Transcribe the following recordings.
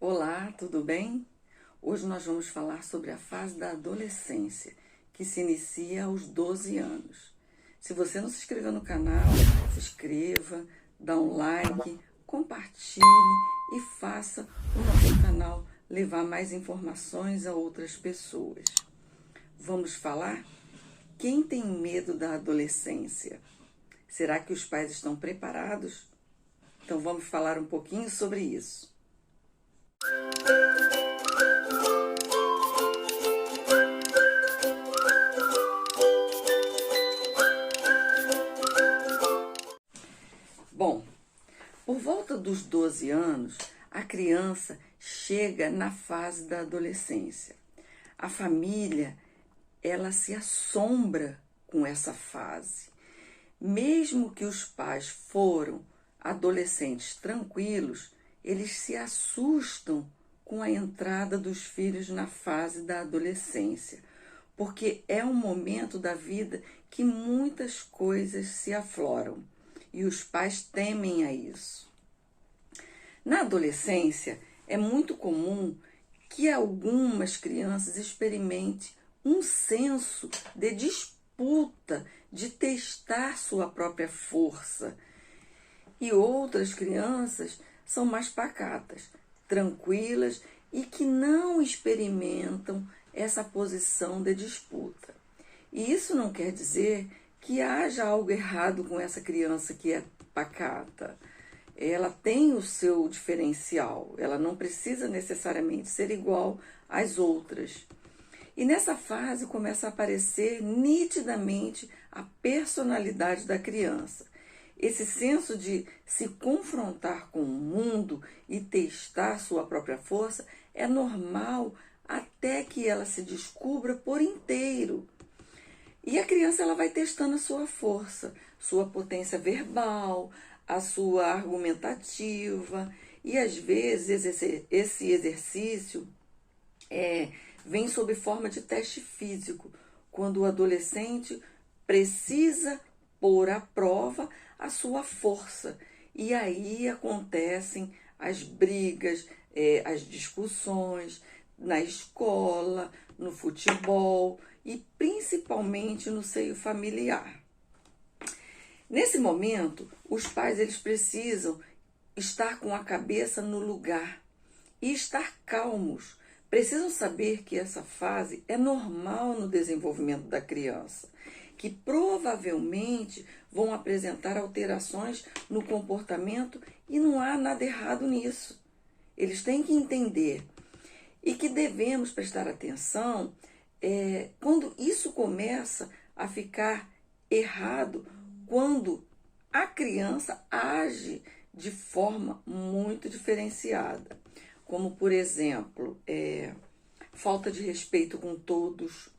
Olá, tudo bem? Hoje nós vamos falar sobre a fase da adolescência, que se inicia aos 12 anos. Se você não se inscreveu no canal, se inscreva, dá um like, compartilhe e faça o nosso canal levar mais informações a outras pessoas. Vamos falar? Quem tem medo da adolescência? Será que os pais estão preparados? Então vamos falar um pouquinho sobre isso. Bom, por volta dos 12 anos, a criança chega na fase da adolescência. A família, ela se assombra com essa fase. Mesmo que os pais foram adolescentes tranquilos, eles se assustam com a entrada dos filhos na fase da adolescência, porque é um momento da vida que muitas coisas se afloram e os pais temem a isso. Na adolescência, é muito comum que algumas crianças experimentem um senso de disputa, de testar sua própria força, e outras crianças são mais pacatas, tranquilas e que não experimentam essa posição de disputa. E isso não quer dizer que haja algo errado com essa criança que é pacata. Ela tem o seu diferencial, ela não precisa necessariamente ser igual às outras. E nessa fase começa a aparecer nitidamente a personalidade da criança. Esse senso de se confrontar com o mundo e testar sua própria força é normal até que ela se descubra por inteiro. E a criança ela vai testando a sua força, sua potência verbal, a sua argumentativa. E às vezes esse exercício vem sob forma de teste físico, quando o adolescente precisa pôr à prova a sua força. E aí acontecem as brigas, as discussões na escola, no futebol e principalmente no seio familiar. Nesse momento, os pais eles precisam estar com a cabeça no lugar e estar calmos. Precisam saber que essa fase é normal no desenvolvimento da criança, que provavelmente vão apresentar alterações no comportamento e não há nada errado nisso. Eles têm que entender e que devemos prestar atenção quando isso começa a ficar errado, quando a criança age de forma muito diferenciada, como por exemplo, falta de respeito com todos,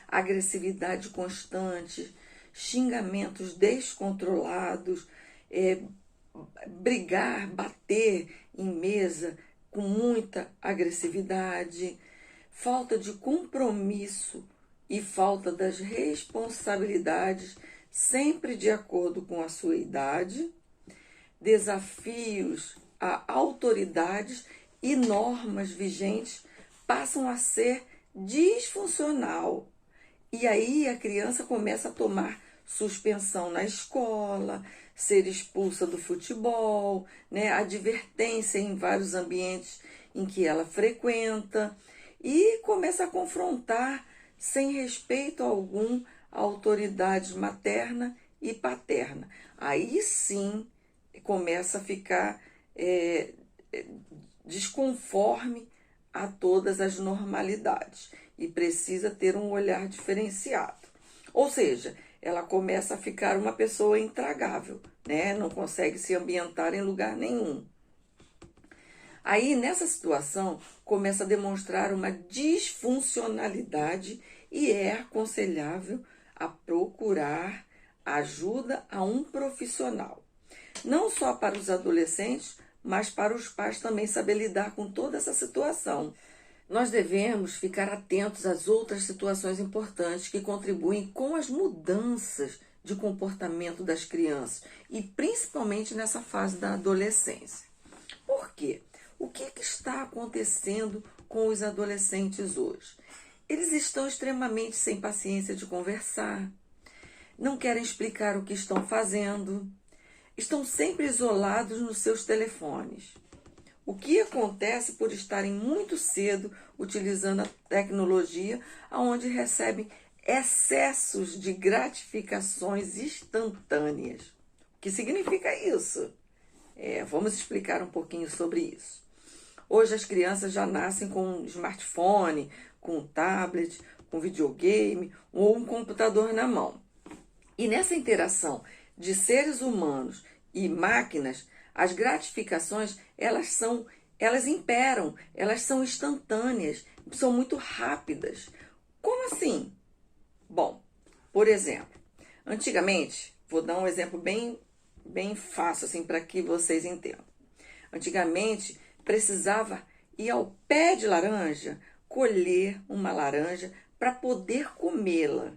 agressividade constante, xingamentos descontrolados, brigar, bater em mesa com muita agressividade, falta de compromisso e falta das responsabilidades sempre de acordo com a sua idade, desafios a autoridades e normas vigentes passam a ser disfuncional. E aí a criança começa a tomar suspensão na escola, ser expulsa do futebol, advertência em vários ambientes em que ela frequenta e começa a confrontar sem respeito algum a autoridade materna e paterna. Aí sim começa a ficar desconforme a todas as normalidades e precisa ter um olhar diferenciado. Ou seja, ela começa a ficar uma pessoa intragável, não consegue se ambientar em lugar nenhum. Aí, nessa situação, começa a demonstrar uma disfuncionalidade e é aconselhável a procurar ajuda a um profissional. Não só para os adolescentes, mas para os pais também saber lidar com toda essa situação. Nós devemos ficar atentos às outras situações importantes que contribuem com as mudanças de comportamento das crianças e principalmente nessa fase da adolescência. Por Por quê? O que está acontecendo com os adolescentes hoje? Eles estão extremamente sem paciência de conversar, não querem explicar o que estão fazendo, estão sempre isolados nos seus telefones. O que acontece por estarem muito cedo utilizando a tecnologia, onde recebem excessos de gratificações instantâneas. O que significa isso? Vamos explicar um pouquinho sobre isso. Hoje as crianças já nascem com um smartphone, com um tablet, com videogame ou um computador na mão. E nessa interação de seres humanos e máquinas, as gratificações, elas imperam, elas são instantâneas, são muito rápidas. Como assim? Bom, por exemplo, antigamente, vou dar um exemplo bem fácil assim para que vocês entendam. Antigamente, precisava ir ao pé de laranja, colher uma laranja para poder comê-la.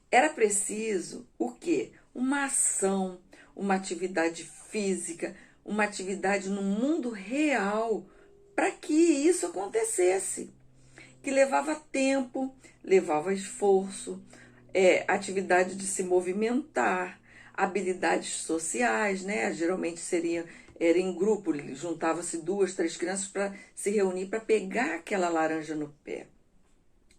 Era preciso o quê? Uma ação, uma atividade física, uma atividade no mundo real para que isso acontecesse. Que levava tempo, levava esforço, atividade de se movimentar, habilidades sociais, né? Geralmente era em grupo, juntava-se 2, 3 crianças para se reunir para pegar aquela laranja no pé.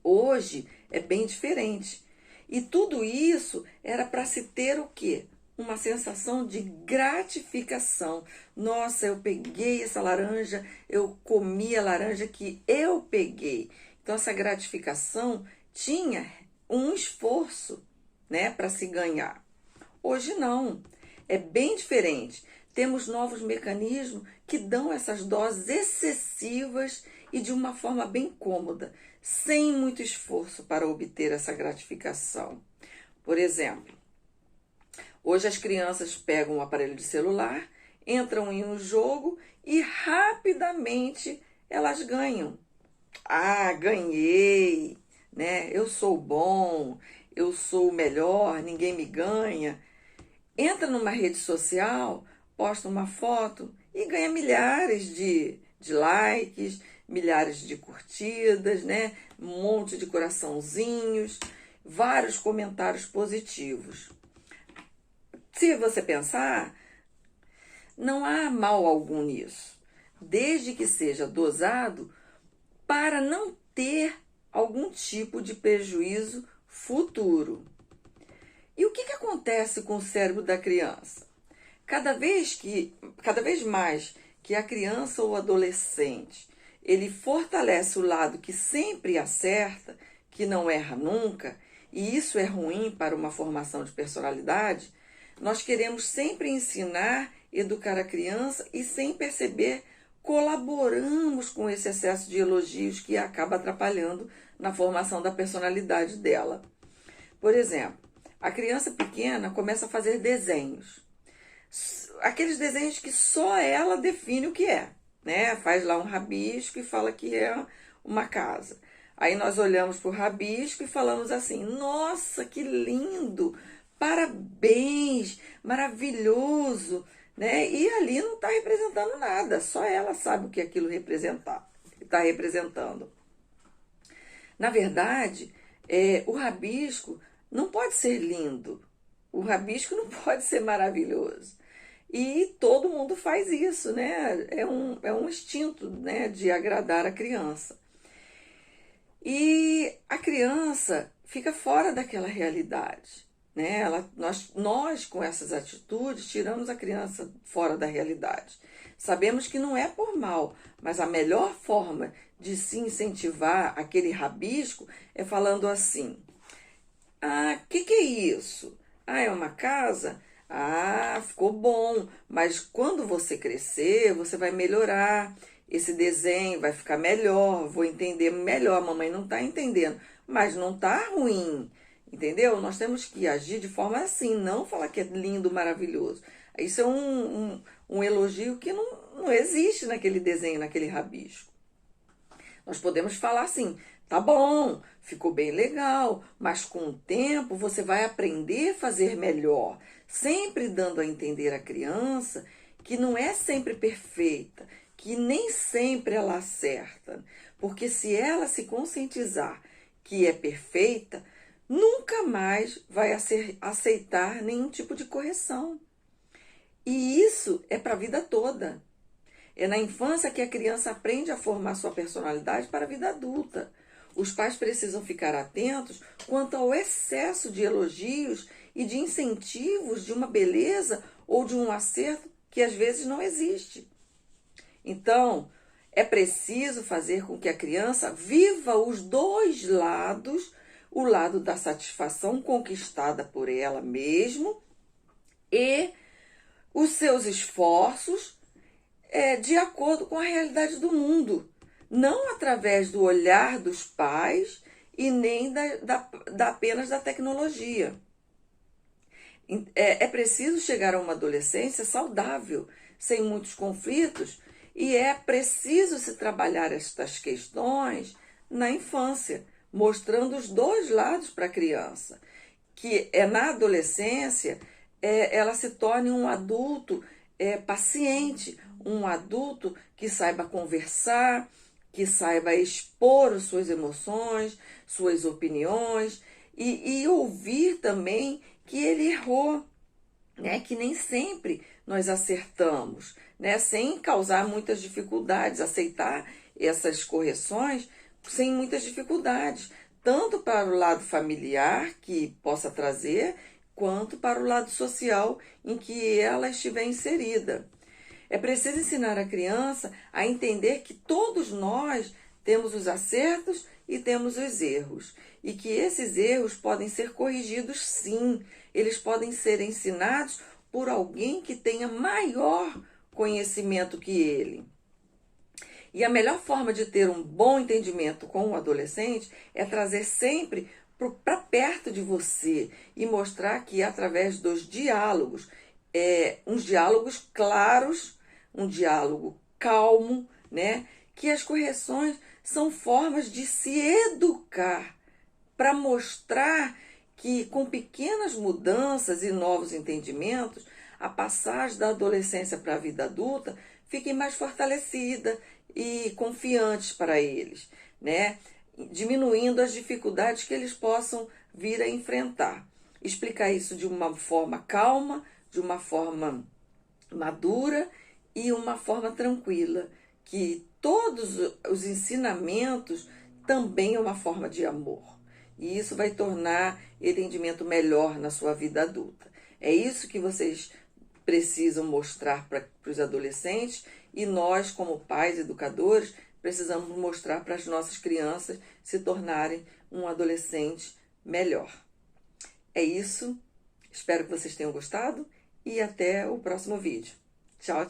Hoje é bem diferente. E tudo isso era para se ter o quê? Uma sensação de gratificação. Nossa, eu peguei essa laranja, eu comi a laranja que eu peguei. Então, essa gratificação tinha um esforço, né, para se ganhar. Hoje não, é bem diferente. Temos novos mecanismos que dão essas doses excessivas e de uma forma bem cômoda, sem muito esforço para obter essa gratificação. Por exemplo, hoje as crianças pegam um aparelho de celular, entram em um jogo e rapidamente elas ganham. Ah, ganhei, né? Eu sou bom, eu sou o melhor, ninguém me ganha. Entra numa rede social, posta uma foto e ganha milhares de likes, milhares de curtidas, né? Um monte de coraçãozinhos, vários comentários positivos. Se você pensar, não há mal algum nisso, desde que seja dosado para não ter algum tipo de prejuízo futuro. E o que acontece com o cérebro da criança? Cada vez mais que a criança ou adolescente ele fortalece o lado que sempre acerta, que não erra nunca, e isso é ruim para uma formação de personalidade, nós queremos sempre ensinar, educar a criança e, sem perceber, colaboramos com esse excesso de elogios que acaba atrapalhando na formação da personalidade dela. Por exemplo, a criança pequena começa a fazer desenhos. Aqueles desenhos que só ela define o que é, né? Faz lá um rabisco e fala que é uma casa. Aí nós olhamos para o rabisco e falamos assim: nossa, que lindo! Parabéns! Maravilhoso! Né? E ali não está representando nada, só ela sabe o que aquilo está representando. Na verdade, o rabisco não pode ser lindo, o rabisco não pode ser maravilhoso. E todo mundo faz isso, né? É um instinto, né, de agradar a criança. E a criança fica fora daquela realidade, né? Nós, com essas atitudes, tiramos a criança fora da realidade. Sabemos que não é por mal, mas a melhor forma de se incentivar aquele rabisco é falando assim: ah, que é isso? Ah, é uma casa? Ah, ficou bom, mas quando você crescer, você vai melhorar. Esse desenho vai ficar melhor, vou entender melhor. A mamãe não está entendendo, mas não está ruim, entendeu? Nós temos que agir de forma assim, não falar que é lindo, maravilhoso. Isso é um elogio que não existe naquele desenho, naquele rabisco. Nós podemos falar assim: tá bom, ficou bem legal, mas com o tempo você vai aprender a fazer melhor, sempre dando a entender à criança que não é sempre perfeita, que nem sempre ela acerta, porque se ela se conscientizar que é perfeita, nunca mais vai aceitar nenhum tipo de correção. E isso é para a vida toda. É na infância que a criança aprende a formar sua personalidade para a vida adulta. Os pais precisam ficar atentos quanto ao excesso de elogios e de incentivos de uma beleza ou de um acerto que às vezes não existe. Então, é preciso fazer com que a criança viva os dois lados, o lado da satisfação conquistada por ela mesma e os seus esforços de acordo com a realidade do mundo, não através do olhar dos pais e nem apenas da tecnologia. É preciso chegar a uma adolescência saudável, sem muitos conflitos, e é preciso se trabalhar estas questões na infância, mostrando os dois lados para a criança, que na adolescência ela se torne um adulto paciente, um adulto que saiba conversar, que saiba expor as suas emoções, suas opiniões e ouvir também que ele errou, né? Que nem sempre nós acertamos, né? Sem causar muitas dificuldades, aceitar essas correções sem muitas dificuldades, tanto para o lado familiar que possa trazer, quanto para o lado social em que ela estiver inserida. É preciso ensinar a criança a entender que todos nós temos os acertos e temos os erros, e que esses erros podem ser corrigidos sim, eles podem ser ensinados por alguém que tenha maior conhecimento que ele. E a melhor forma de ter um bom entendimento com o adolescente é trazer sempre para perto de você e mostrar que através dos diálogos, uns diálogos claros, um diálogo calmo, né? Que as correções são formas de se educar para mostrar que com pequenas mudanças e novos entendimentos, a passagem da adolescência para a vida adulta fique mais fortalecida e confiantes para eles, né? Diminuindo as dificuldades que eles possam vir a enfrentar. Explicar isso de uma forma calma, de uma forma madura e uma forma tranquila, que todos os ensinamentos também é uma forma de amor. E isso vai tornar o entendimento melhor na sua vida adulta. É isso que vocês precisam mostrar para os adolescentes e nós, como pais educadores, precisamos mostrar para as nossas crianças se tornarem um adolescente melhor. É isso. Espero que vocês tenham gostado e até o próximo vídeo. Tchau!